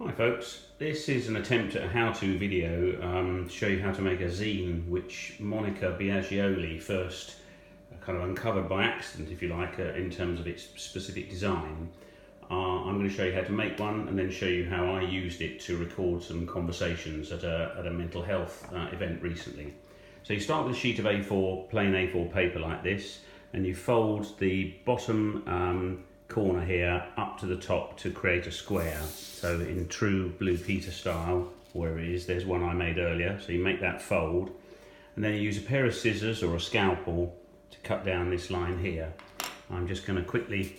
Hi folks, this is an attempt at a how-to video to show you how to make a zine which Monica Biagioli first kind of uncovered by accident, if you like, in terms of its specific design. I'm going to show you how to make one and then show you how I used it to record some conversations at a mental health event recently. So you start with a sheet of A4, plain A4 paper like this, and you fold the bottom corner here up to the top to create a square. So in true Blue Peter style, where it is, there's one I made earlier. So you make that fold, and then you use a pair of scissors or a scalpel to cut down this line here. I'm just going to quickly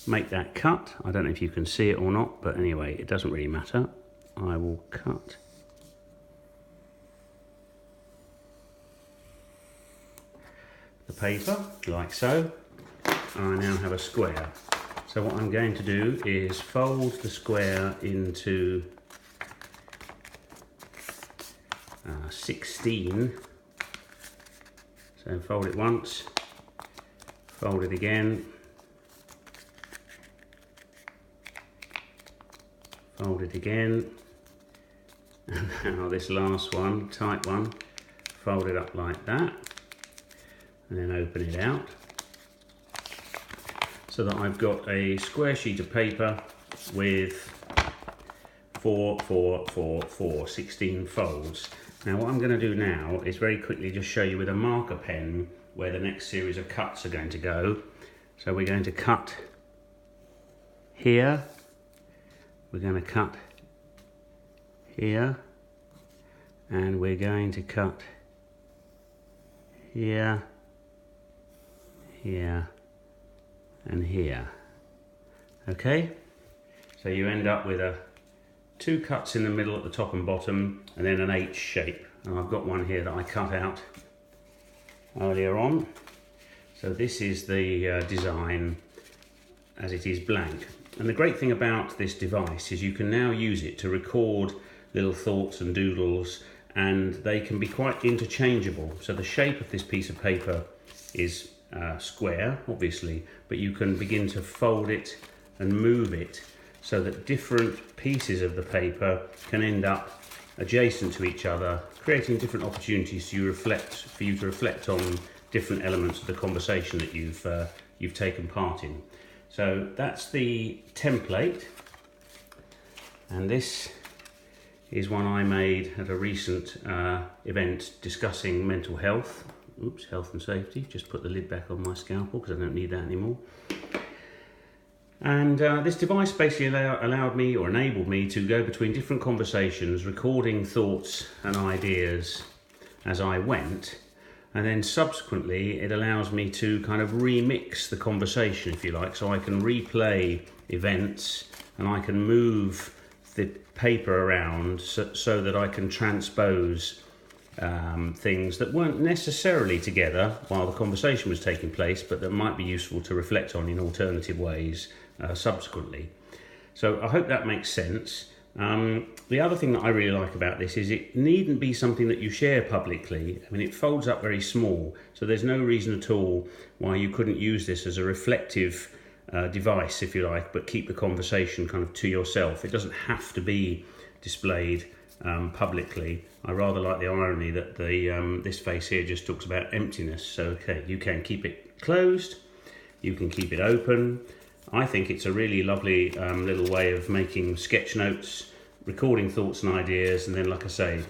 make that cut. I don't know if you can see it or not, but anyway, it doesn't really matter. I will cut the paper like so. I now have a square. So what I'm going to do is fold the square into 16. So fold it once, fold it again, fold it again, and now this last one, tight one, fold it up like that, and then open it out, so that I've got a square sheet of paper with 16 folds. Now what I'm going to do now is very quickly just show you with a marker pen where the next series of cuts are going to go. So we're going to cut here, we're going to cut here, and we're going to cut here, here, and here. Okay, so you end up with two cuts in the middle at the top and bottom, and then an H shape. And I've got one here that I cut out earlier on. So this is the design as it is blank. And the great thing about this device is you can now use it to record little thoughts and doodles, and they can be quite interchangeable. So the shape of this piece of paper is square, obviously, but you can begin to fold it and move it so that different pieces of the paper can end up adjacent to each other, creating different opportunities for you to reflect on different elements of the conversation that you've taken part in. So that's the template, and this is one I made at a recent event discussing mental health. Oops, health and safety. Just put the lid back on my scalpel because I don't need that anymore. And this device basically allowed me, or enabled me, to go between different conversations, recording thoughts and ideas as I went. And then subsequently, it allows me to kind of remix the conversation, if you like. So I can replay events, and I can move the paper around so that I can transpose things that weren't necessarily together while the conversation was taking place, but that might be useful to reflect on in alternative ways subsequently. So I hope that makes sense. The other thing that I really like about this is it needn't be something that you share publicly. I mean, it folds up very small, so there's no reason at all why you couldn't use this as a reflective device, if you like, but keep the conversation kind of to yourself. It doesn't have to be displayed publicly. I rather like the irony that this face here just talks about emptiness. So okay, you can keep it closed, you can keep it open. I think it's a really lovely little way of making sketch notes, recording thoughts and ideas, and then, like I say,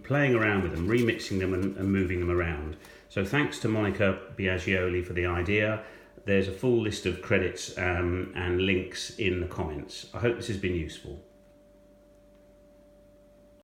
playing around with them, remixing them and moving them around. So thanks to Monica Biagioli for the idea. There's a full list of credits and links in the comments. I hope this has been useful.